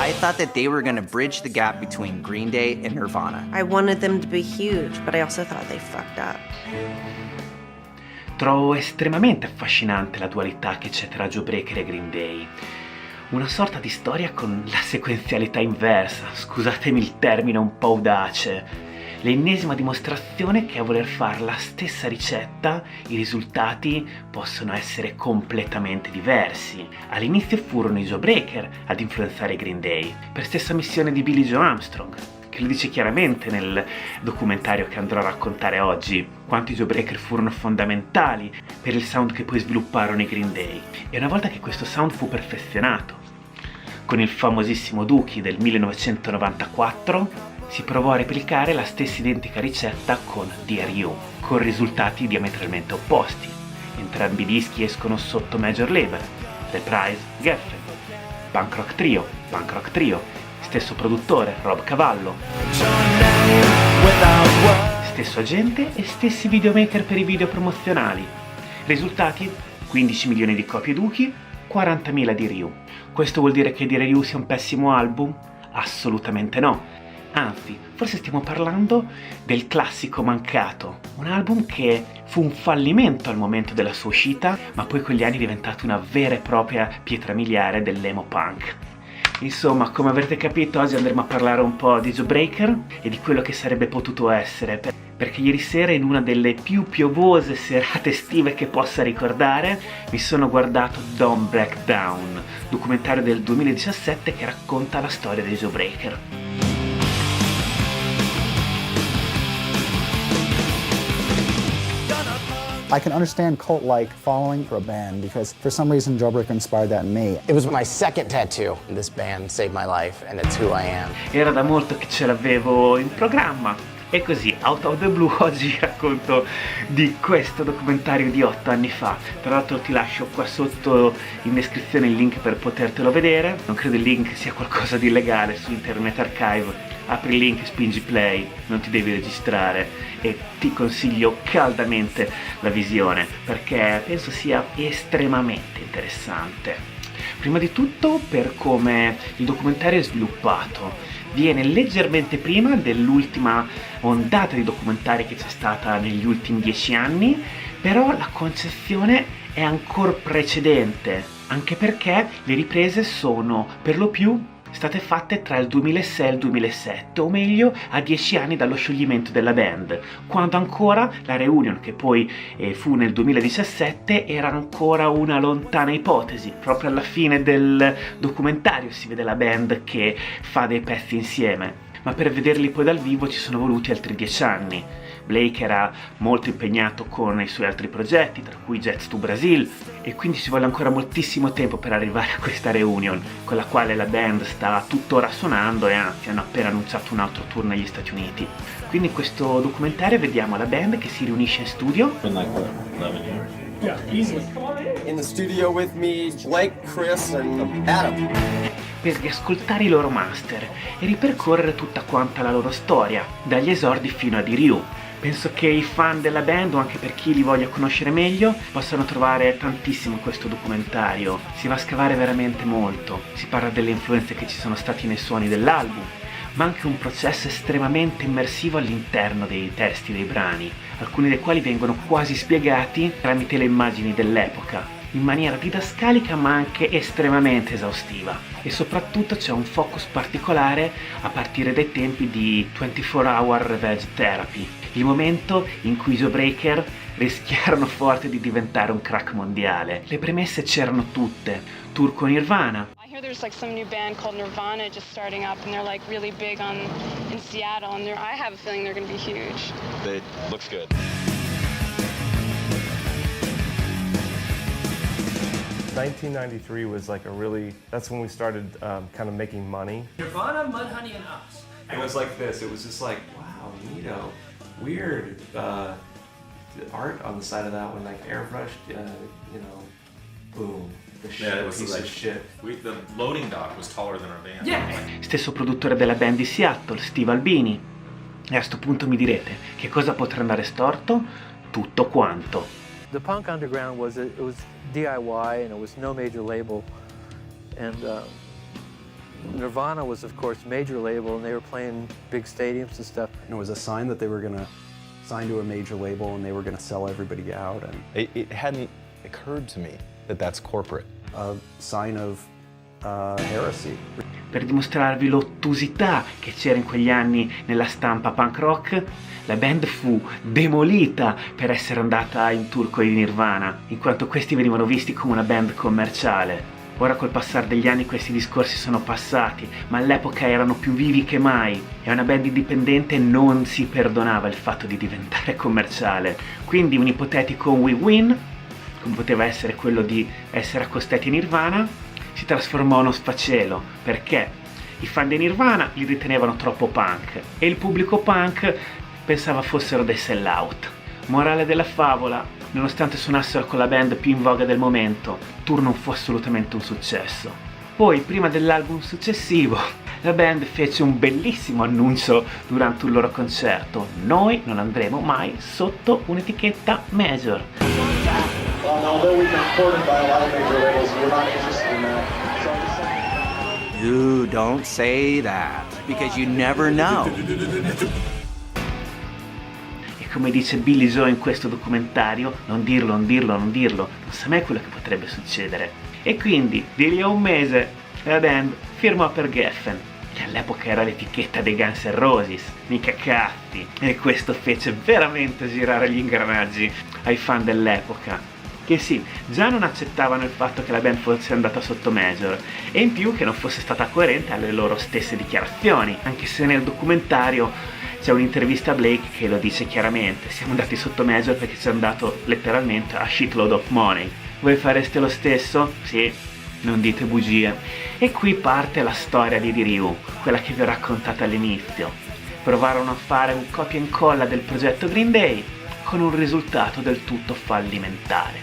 I thought that they were gonna bridge the gap between Green Day and Nirvana. I wanted them to be huge, but I also thought they fucked up. Trovo estremamente affascinante la dualità che c'è tra Joe Breaker e Green Day. Una sorta di storia con la sequenzialità inversa, scusatemi il termine un po' audace. L'ennesima dimostrazione che a voler fare la stessa ricetta i risultati possono essere completamente diversi. All'inizio furono i Joe Breaker ad influenzare i Green Day, per stessa missione di Billie Joe Armstrong, che lo dice chiaramente nel documentario che andrò a raccontare oggi, quanto i Joe Breaker furono fondamentali per il sound che poi svilupparono i Green Day. E una volta che questo sound fu perfezionato, con il famosissimo Dookie del 1994, si provò a replicare la stessa identica ricetta con Dear You, con risultati diametralmente opposti. Entrambi i dischi escono sotto major label, Reprise, Geffen, Punk Rock Trio, stesso produttore, Rob Cavallo, stesso agente e stessi videomaker per i video promozionali. Risultati? 15 milioni di copie Dookie, 40.000 Dear You. Questo vuol dire che Dear You sia un pessimo album? Assolutamente no. Anzi, forse stiamo parlando del classico mancato, un album che fu un fallimento al momento della sua uscita, ma poi con gli anni è diventato una vera e propria pietra miliare dell'emo punk. Insomma, come avrete capito, oggi andremo a parlare un po' di Joe Breaker e di quello che sarebbe potuto essere, perché ieri sera, in una delle più piovose serate estive che possa ricordare, mi sono guardato Don't Break Down, documentario del 2017 che racconta la storia dei Joe Breaker. I can understand cult-like following for a band because for some reason Joe Breaker inspired that in me. It was my second tattoo. This band saved my life and it's who I am. Era da molto che ce l'avevo in programma e così, out of the blue, oggi vi racconto di questo documentario di 8 anni fa. Tra l'altro ti lascio qua sotto in descrizione il link per potertelo vedere. Non credo il link sia qualcosa di illegale su Internet Archive. Apri il link, spingi play, non ti devi registrare e ti consiglio caldamente la visione perché penso sia estremamente interessante. Prima di tutto per come il documentario è sviluppato. Viene leggermente prima dell'ultima ondata di documentari che c'è stata negli ultimi 10 anni, però la concezione è ancora precedente, anche perché le riprese sono per lo più state fatte tra il 2006 e il 2007, o meglio a 10 anni dallo scioglimento della band, quando ancora la reunion, che poi fu nel 2017, era ancora una lontana ipotesi. Proprio alla fine del documentario si vede la band che fa dei pezzi insieme, ma per vederli poi dal vivo ci sono voluti altri 10 anni. Blake era molto impegnato con i suoi altri progetti, tra cui Jets to Brazil, e quindi ci vuole ancora moltissimo tempo per arrivare a questa reunion, con la quale la band sta tuttora suonando e anzi hanno appena annunciato un altro tour negli Stati Uniti. Quindi in questo documentario vediamo la band che si riunisce in studio. Yeah, easily. In the studio with me, Blake, Chris and Adam. Per riascoltare i loro master e ripercorrere tutta quanta la loro storia, dagli esordi fino a Dear You. Penso che i fan della band, o anche per chi li voglia conoscere meglio, possano trovare tantissimo in questo documentario. Si va a scavare veramente molto, si parla delle influenze che ci sono state nei suoni dell'album, ma anche un processo estremamente immersivo all'interno dei testi dei brani, alcuni dei quali vengono quasi spiegati tramite le immagini dell'epoca, in maniera didascalica ma anche estremamente esaustiva. E soprattutto c'è un focus particolare a partire dai tempi di 24 Hour Revenge Therapy, il momento in cui i Joe Breaker rischiarono forte di diventare un crack mondiale. Le premesse c'erano tutte: tour con Nirvana. I hear there's like some new band called Nirvana just starting up and they're like really big in Seattle and I have a feeling they're going to be huge. It looks good. 1993 was like that's when we started kind of making money. Nirvana, Mudhoney, and us. It was like this. It was just like, wow, weird art on the side of that one, like airbrushed, boom. Yeah, it was piece like of shit. The loading dock was taller than our band. Yeah. Stesso produttore della band di Seattle, Steve Albini. E a sto punto mi direte, che cosa potrà andare storto? Tutto quanto. The punk underground was DIY and it was no major label, and Nirvana was, of course, a major label, and they were playing big stadiums and stuff. And it was a sign that they were going to sign to a major label and they were going to sell everybody out. And it hadn't occurred to me that that's corporate. A sign of heresy. Per dimostrarvi l'ottusità che c'era in quegli anni nella stampa punk rock, la band fu demolita per essere andata in tour con i Nirvana, in quanto questi venivano visti come una band commerciale. Ora col passare degli anni questi discorsi sono passati, ma all'epoca erano più vivi che mai e una band indipendente non si perdonava il fatto di diventare commerciale. Quindi un ipotetico win-win, come poteva essere quello di essere accostati a Nirvana, si trasformò in uno sfacelo, perché i fan dei Nirvana li ritenevano troppo punk e il pubblico punk pensava fossero dei sell-out. Morale della favola: nonostante suonassero con la band più in voga del momento, il tour non fu assolutamente un successo. Poi, prima dell'album successivo, la band fece un bellissimo annuncio durante un loro concerto: noi non andremo mai sotto un'etichetta major. You don't say that, because you never know. E come dice Billie Joe in questo documentario, non dirlo, non sa mai quello che potrebbe succedere. E quindi, di lì a un mese, la band firmò per Geffen, che all'epoca era l'etichetta dei Guns N' Roses, mica cazzi, e questo fece veramente girare gli ingranaggi ai fan dell'epoca, che sì, già non accettavano il fatto che la band fosse andata sotto major, e in più che non fosse stata coerente alle loro stesse dichiarazioni, anche se nel documentario c'è un'intervista a Blake che lo dice chiaramente: siamo andati sotto major perché ci hanno dato letteralmente a shitload of money. Voi fareste lo stesso? Sì, non dite bugie. E qui parte la storia di Ryu, quella che vi ho raccontato all'inizio. Provarono a fare un copia e incolla del progetto Green Day con un risultato del tutto fallimentare,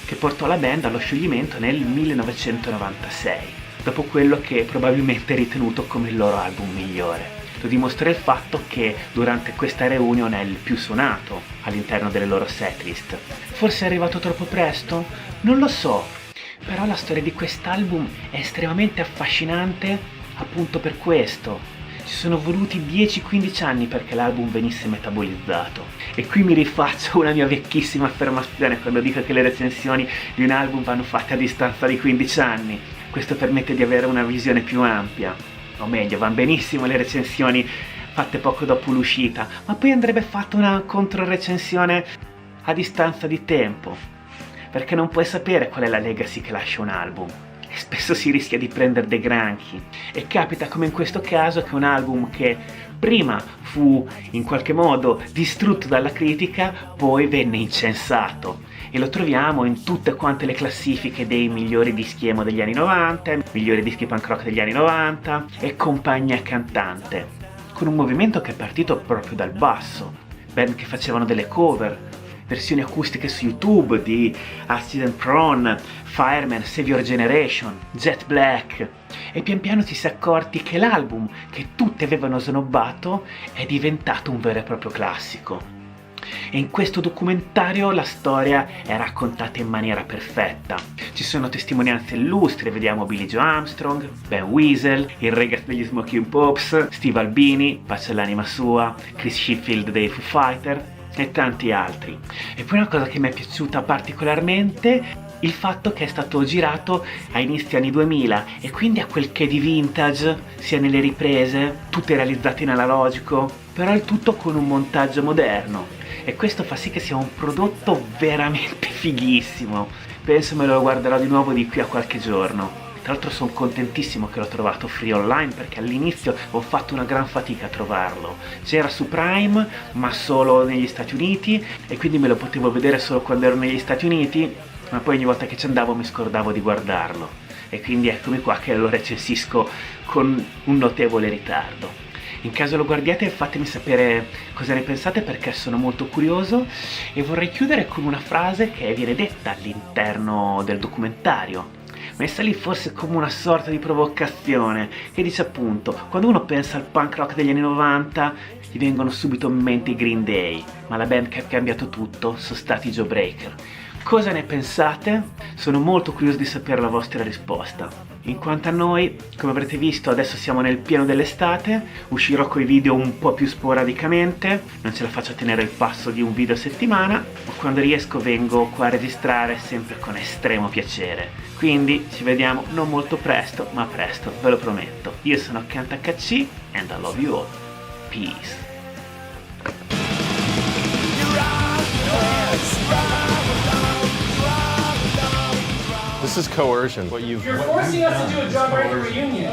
che portò la band allo scioglimento nel 1996, dopo quello che probabilmente è ritenuto come il loro album migliore. Lo dimostra il fatto che durante questa reunion è il più suonato all'interno delle loro setlist. Forse è arrivato troppo presto? Non lo so, però la storia di quest'album è estremamente affascinante appunto per questo. Ci sono voluti 10-15 anni perché l'album venisse metabolizzato. E qui mi rifaccio una mia vecchissima affermazione quando dico che le recensioni di un album vanno fatte a distanza di 15 anni. Questo permette di avere una visione più ampia. O meglio, van benissimo le recensioni fatte poco dopo l'uscita, ma poi andrebbe fatta una controrecensione a distanza di tempo, perché non puoi sapere qual è la legacy che lascia un album. E spesso si rischia di prendere dei granchi, e capita come in questo caso che un album che prima fu in qualche modo distrutto dalla critica poi venne incensato, e lo troviamo in tutte quante le classifiche dei migliori dischi emo degli anni 90, migliori dischi punk rock degli anni 90 e compagnia cantante, con un movimento che è partito proprio dal basso, band che facevano delle cover, versioni acustiche su YouTube di Accident Prone, Fireman, Save Your Generation, Jet Black, e pian piano ci si è accorti che l'album che tutti avevano snobbato è diventato un vero e proprio classico. E in questo documentario la storia è raccontata in maniera perfetta. Ci sono testimonianze illustri, vediamo Billie Joe Armstrong, Ben Weasel, il Regas degli Smoking Pops, Steve Albini, pace all'anima sua, Chris Sheffield dei Foo Fighters e tanti altri. E poi una cosa che mi è piaciuta particolarmente, il fatto che è stato girato a inizio anni 2000 e quindi ha quel che di vintage sia nelle riprese, tutte realizzate in analogico, però il tutto con un montaggio moderno, e questo fa sì che sia un prodotto veramente fighissimo. Penso me lo guarderò di nuovo di qui a qualche giorno. Tra l'altro sono contentissimo che l'ho trovato free online, perché all'inizio ho fatto una gran fatica a trovarlo. C'era su Prime ma solo negli Stati Uniti, e quindi me lo potevo vedere solo quando ero negli Stati Uniti, ma poi ogni volta che ci andavo mi scordavo di guardarlo, e quindi eccomi qua che lo recensisco con un notevole ritardo. In caso lo guardiate fatemi sapere cosa ne pensate, perché sono molto curioso, e vorrei chiudere con una frase che viene detta all'interno del documentario, messa lì forse come una sorta di provocazione, che dice appunto: quando uno pensa al punk rock degli anni 90 gli vengono subito in mente i Green Day, ma la band che ha cambiato tutto sono stati i Jawbreaker. Cosa ne pensate? Sono molto curioso di sapere la vostra risposta. In quanto a noi, come avrete visto, adesso siamo nel pieno dell'estate, uscirò coi video un po' più sporadicamente, non ce la faccio a tenere il passo di un video a settimana, ma quando riesco vengo qua a registrare sempre con estremo piacere. Quindi ci vediamo non molto presto, ma presto, ve lo prometto. Io sono Kent HC and I love you all. Peace. This is coercion. What You're forcing us to do a Jawbreaker reunion.